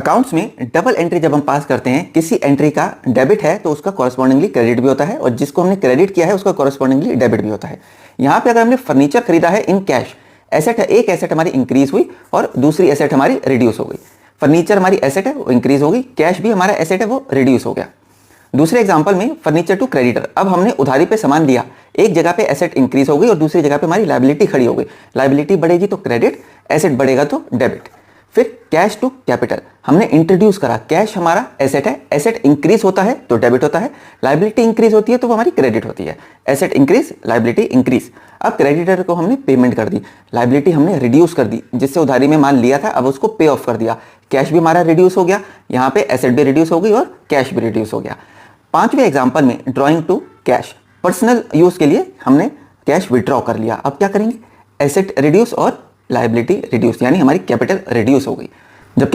Accounts में double entry जब हम पास करते हैं, किसी एंट्री का डेबिट है तो उसका कॉरस्पॉन्डिंगली क्रेडिट भी होता है और जिसको हमने क्रेडिट किया है उसका कॉरस्पॉन्डिंगली डेबिट भी होता है। यहाँ पे अगर हमने फर्नीचर खरीदा है इन कैश, एसेट है, एक एसेट हमारी इंक्रीज हुई और दूसरी एसेट हमारी रिड्यूस हो गई। फर्नीचर हमारी एसेट है वो इंक्रीज होगी, कैश भी हमारा एसेट है वो रिड्यूस हो गया। दूसरे एग्जांपल में फर्नीचर टू क्रेडिटर, अब हमने उधारी पे सामान दिया, एक जगह पे एसेट इंक्रीज हो गई और दूसरी जगह पे हमारी लायबिलिटी खड़ी हो गई। लायबिलिटी बढ़ेगी तो क्रेडिट, एसेट बढ़ेगा तो डेबिट। फिर कैश टू कैपिटल, हमने इंट्रोड्यूस करा, कैश हमारा एसेट है, एसेट इंक्रीज होता है तो डेबिट होता है, लायबिलिटी इंक्रीज होती है तो वो हमारी क्रेडिट होती है। Asset increase, liability increase. अब क्रेडिटर को हमने पेमेंट कर दी, लायबिलिटी हमने रिड्यूस कर दी, जिससे उधारी में माल लिया था अब उसको पे ऑफ कर दिया, कैश भी हमारा रिड्यूस हो गया, यहाँ पे एसेट भी रिड्यूस हो गई और कैश भी रिड्यूस हो गया। पांचवें एग्जांपल में drawing to cash, personal use के लिए हमने कैश विड्रॉ कर लिया। अब क्या करेंगे, एसेट रिड्यूस और लायबिलिटी रिड्यूस, यानी हमारी कैपिटल रिड्यूस हो गई।